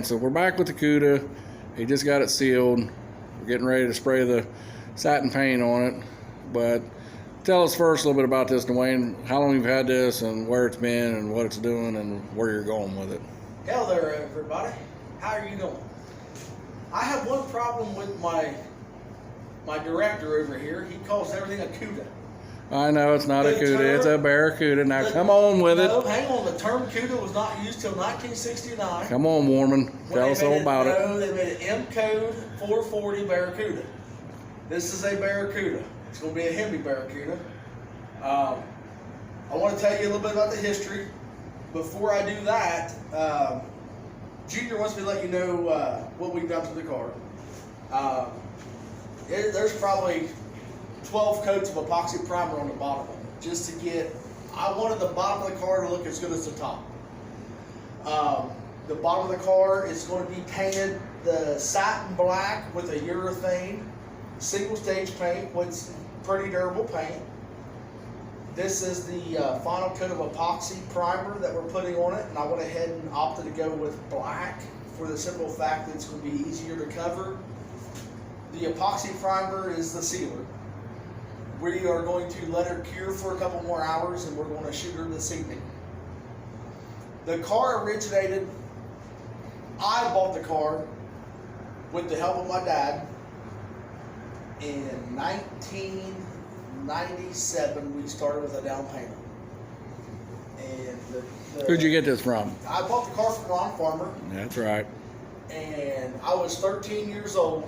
so we're back with the Cuda. He just got it sealed. We're getting ready to spray the satin paint on it. But tell us first a little bit about this, Dwayne. How long you've had this and where it's been and what it's doing and where you're going with it. Hello there, everybody. How are you doing? I have one problem with my director over here. He calls everything a Cuda. I know it's not a Cuda, it's a barracuda. Now come on with it. No, hang on. The term Cuda was not used till 1969. Come on, Warman. Tell us all about it. No, they made an M code 440 barracuda. This is a barracuda. It's going to be a Hemi barracuda. I want to tell you a little bit about the history. Before I do that, Junior wants me to let you know what we've done to the car. There's probably 12 coats of epoxy primer on the bottom of it, just to get, I wanted the bottom of the car to look as good as the top. The bottom of the car is going to be painted the satin black with a urethane single stage paint, which is pretty durable paint. This is the final coat of epoxy primer that we're putting on it, and I went ahead and opted to go with black for the simple fact that it's going to be easier to cover. The epoxy primer is the sealer. We are going to let her cure for a couple more hours, and we're going to shoot her this evening. The car originated, I bought the car with the help of my dad in 1997. We started with a down payment. And Who'd you get this from? I bought the car from Ron Farmer. That's right. And I was 13 years old.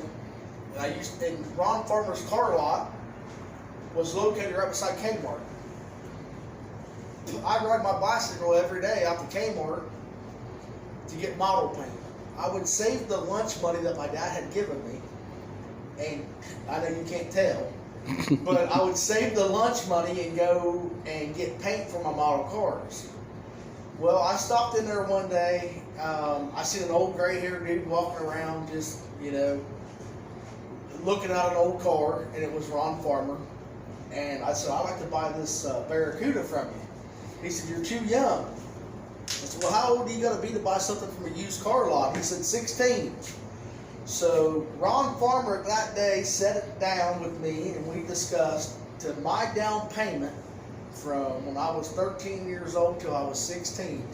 And Ron Farmer's car lot was located right beside Kmart. I ride my bicycle every day out to Kmart to get model paint. I would save the lunch money that my dad had given me, and I know you can't tell, but I would save the lunch money and go and get paint for my model cars. Well, I stopped in there one day. I seen an old gray-haired dude walking around just, looking at an old car, and it was Ron Farmer. And I said, I'd like to buy this barracuda from you. He said, you're too young. I said, well, how old are you going to be to buy something from a used car lot? He said, 16. So Ron Farmer that day sat it down with me, and we discussed to my down payment from when I was 13 years old till I was 16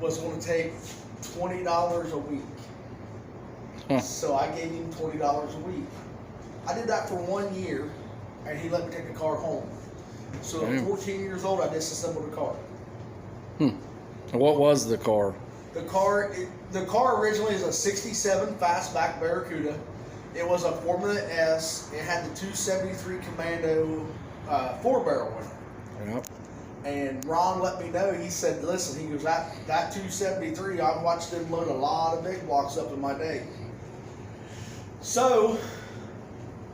was going to take $20 a week. So I gave him $20 a week. I did that for 1 year, and he let me take the car home. So at 14 years old, I disassembled the car. What was the car? The car originally is a 67 fastback barracuda. It was a Formula S. It had the 273 Commando 4-barrel in it. Yep. And Ron let me know. He said, listen, he goes, that 273, I've watched them load a lot of big blocks up in my day. So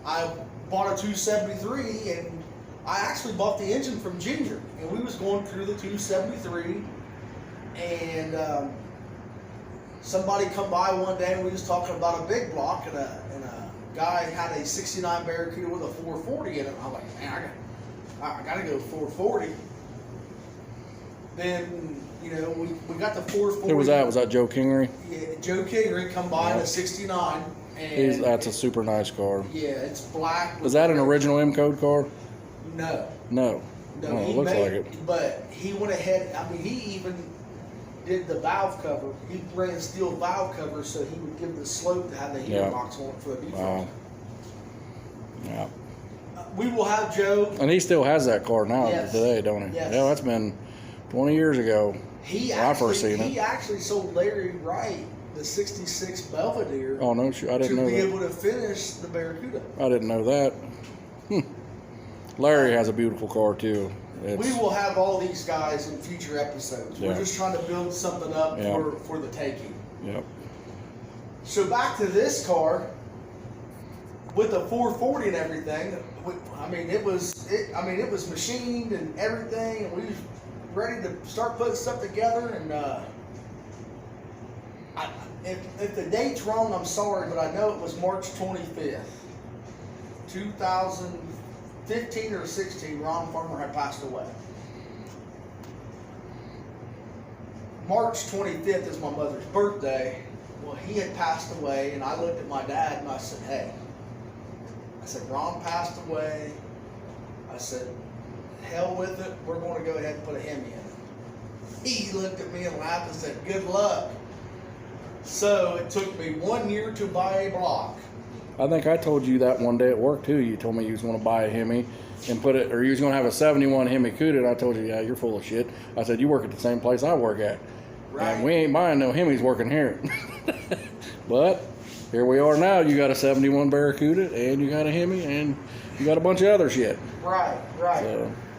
I bought a 273, and I actually bought the engine from Junior, and we was going through the 273, and somebody come by one day, and we was talking about a big block, and a guy had a 69 Barracuda with a 440 in it. I'm like, man, I gotta go 440. Then, we got the 440. Who was that? Was that Joe Kingery? Yeah, Joe Kingery come by in a 69. And that's a super nice car. Yeah, it's black. Was that an original M code car? No. No. Oh, it looks like it. But he went ahead. He even did the valve cover. He ran steel valve cover so he would give the slope to have the heater box on it for the defrost. Wow. Yeah. We will have Joe. And he still has that car now today, don't he? Yes. Yeah, that's been 20 years ago. When I first seen it. He actually sold Larry Wright the 66 Belvedere. Oh, no, I didn't know that. To be able to finish the Barracuda. I didn't know that. Larry has a beautiful car, too. We will have all these guys in future episodes. Yeah. We're just trying to build something up for the taking. Yep. So back to this car with the 440 and everything. It was machined and everything, and we was ready to start putting stuff together. And if the date's wrong, I'm sorry, but I know it was March 25th, 2015 or 16. Ron Farmer had passed away. March 25th is my mother's birthday. Well, he had passed away, and I looked at my dad and I said, hey, I said, Ron passed away. I said, hell with it, we're going to go ahead and put a Hemi in it. He looked at me and laughed and said, good luck. So it took me 1 year to buy a block. I think I told you that one day at work too. You told me you was going to buy a Hemi and put it, or you was going to have a 71 Hemi Cuda, and I told you, yeah, you're full of shit. I said, you work at the same place I work at. Right. And we ain't buying no Hemis working here. But here we are now. You got a 71 Barracuda, and you got a Hemi, and you got a bunch of other shit. Right.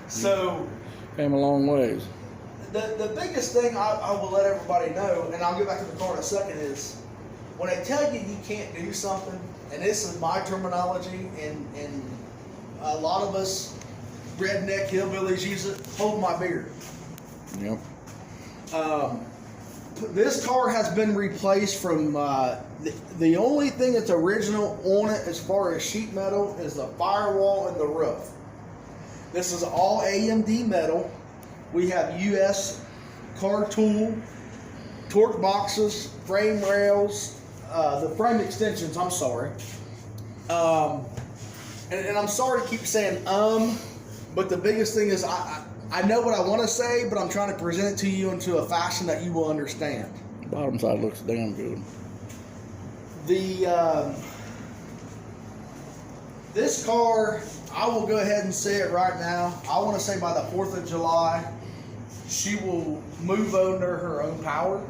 So came a long ways. the biggest thing I will let everybody know, and I'll get back to the car in a second, is when I tell you you can't do something, and this is my terminology, and a lot of us redneck hillbillies use it, hold my beer. Yep. This car has been replaced from the only thing that's original on it as far as sheet metal is the firewall and the roof. This is all AMD metal. We have US car tool, torque boxes, frame rails, the frame extensions, I'm sorry. And I'm sorry to keep saying but the biggest thing is I know what I want to say, but I'm trying to present it to you into a fashion that you will understand. Bottom side looks damn good. This car, I will go ahead and say it right now. I want to say by the 4th of July, she will move under her own power.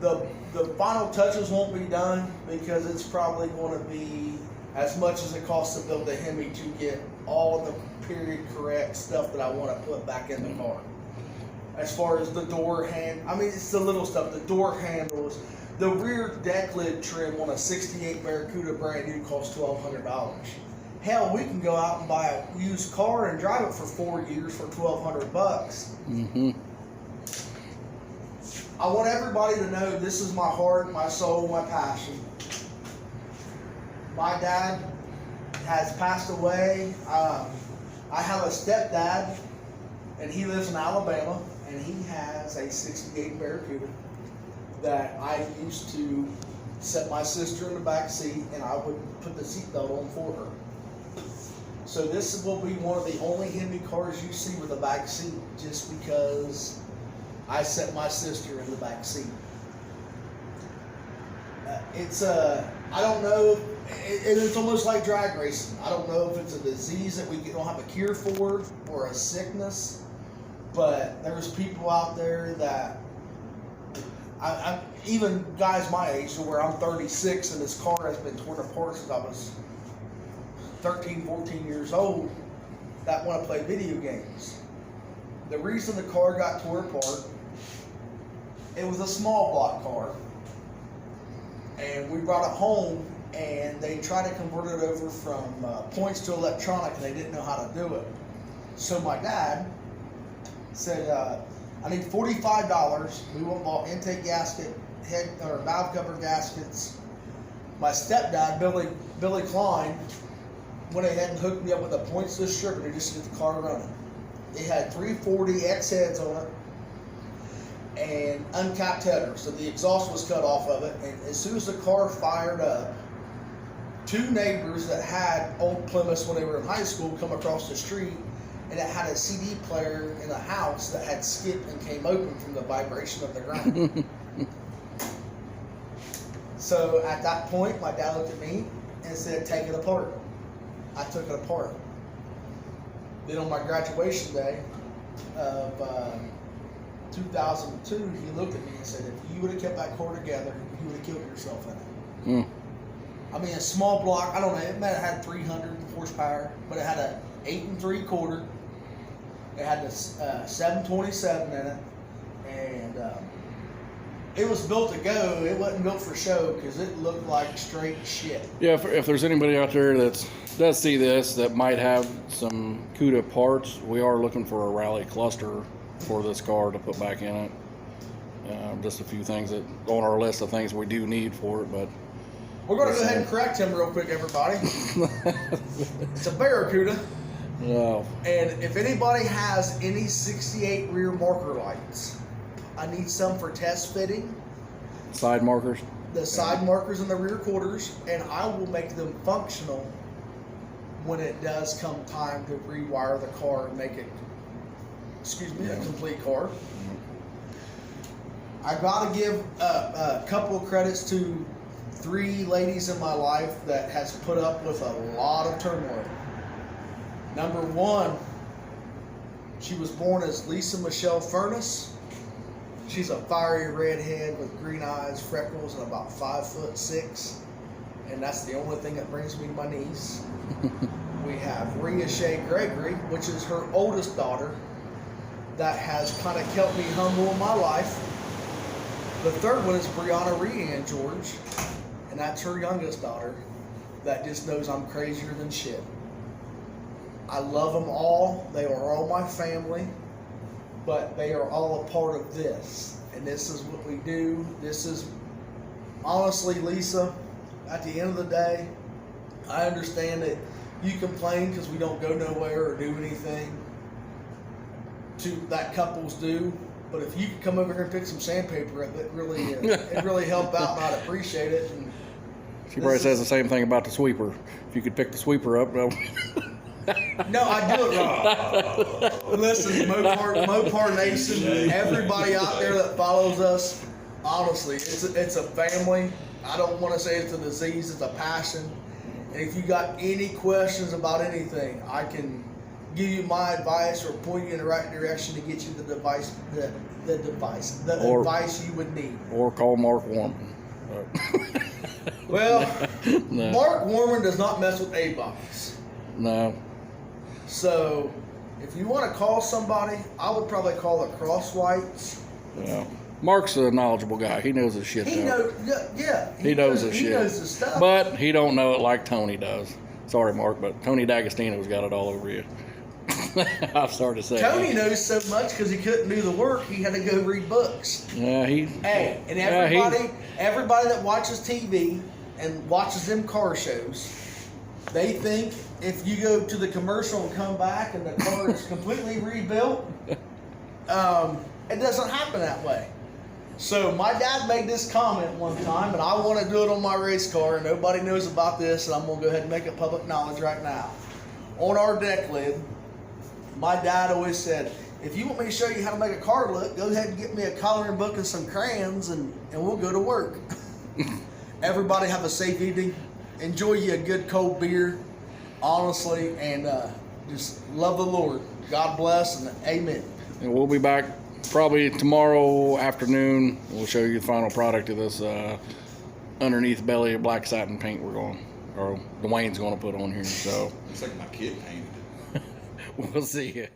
The final touches won't be done because it's probably going to be as much as it costs to build a Hemi to get all the period correct stuff that I want to put back in the car. As far as the door it's the little stuff, the door handles, the rear deck lid trim on a 68 Barracuda brand new costs $1,200. Hell, we can go out and buy a used car and drive it for 4 years for $1,200. Mm-hmm. I want everybody to know this is my heart, my soul, my passion. My dad has passed away. I have a stepdad, and he lives in Alabama, and he has a 68 Barracuda that I used to set my sister in the back seat, and I would put the seatbelt on for her. So this will be one of the only Hemi cars you see with a back seat, just because I set my sister in the back seat. I don't know, it's almost like drag racing. I don't know if it's a disease that we don't have a cure for or a sickness, but there's people out there that, even guys my age, to where I'm 36 and this car has been torn apart since I was 13, 14 years old, that want to play video games. The reason the car got torn apart, it was a small block car. And we brought it home, and they tried to convert it over from points to electronic, and they didn't know how to do it. So my dad said, I need $45. We went and bought intake gasket, head or valve cover gaskets. My stepdad, Billy Klein, went ahead and hooked me up with a points distributor just to get the car running. It had 340 X heads on it and uncapped header, so the exhaust was cut off of it. And as soon as the car fired up, two neighbors that had old Plymouths when they were in high school come across the street, and it had a CD player in a house that had skipped and came open from the vibration of the ground. So at that point, my dad looked at me and said, take it apart. I took it apart. Then on my graduation day of 2002, he looked at me and said, if you would have kept that car together, you would have killed yourself in it. I mean, a small block, I don't know, it might have had 300 horsepower, but it had a 8 3/4. It had a 727 in it, and it was built to go. It wasn't built for show because it looked like straight shit. Yeah, if there's anybody out there that does see this that might have some CUDA parts, we are looking for a rally cluster for this car to put back in it. Just a few things that on our list of things we do need for it, but we're going to go ahead and correct him real quick, everybody. It's a Barracuda. Oh, And if anybody has any 68 rear marker lights, I need some for test fitting. side markers. The side markers in the rear quarters, and I will make them functional when it does come time to rewire the car and make it, a complete car. I gotta give a couple of credits to 3 ladies in my life that has put up with a lot of turmoil. Number 1, she was born as Lisa Michelle Furness. She's a fiery redhead with green eyes, freckles, and about 5'6", and that's the only thing that brings me to my knees. We have Rhea Shea Gregory, which is her oldest daughter, that has kind of kept me humble in my life. The third one is Brianna Reanne George, and that's her youngest daughter, that just knows I'm crazier than shit. I love them all. They are all my family. But they are all a part of this, and this is what we do. This is, honestly, Lisa, at the end of the day, I understand that you complain because we don't go nowhere or do anything that couples do, but if you could come over here and pick some sandpaper, it really help out, and I'd appreciate it. And She probably says the same thing about the sweeper. If you could pick the sweeper up, no. No, I do it wrong. Listen, Mopar Nation, everybody out there that follows us, honestly, it's a family. I don't want to say it's a disease, it's a passion. And if you got any questions about anything, I can give you my advice or point you in the right direction to get you the advice you would need. Or call Mark Warman. Well, No. Mark Warman does not mess with A-bodies. No. So, if you want to call somebody, I would probably call the Crosswhites. Yeah. Mark's a knowledgeable guy. He knows his shit. He knows, yeah. He knows his shit. He knows his stuff. But he don't know it like Tony does. Sorry, Mark, but Tony D'Agostino's got it all over you. I'm sorry to say. Tony knows so much because he couldn't do the work. He had to go read books. Yeah, he. Hey, and everybody that watches TV and watches them car shows, they think if you go to the commercial and come back and the car is completely rebuilt, it doesn't happen that way. So my dad made this comment one time, and I want to do it on my race car, and nobody knows about this, and I'm going to go ahead and make it public knowledge right now. On our deck lid, my dad always said, if you want me to show you how to make a car look, go ahead and get me a coloring book and some crayons, and we'll go to work. Everybody have a safe evening. Enjoy you a good cold beer, honestly, and just love the Lord. God bless, and amen. And we'll be back probably tomorrow afternoon. We'll show you the final product of this underneath belly of black satin paint or Dwayne's going to put on here. So Looks like my kid painted. we'll see you.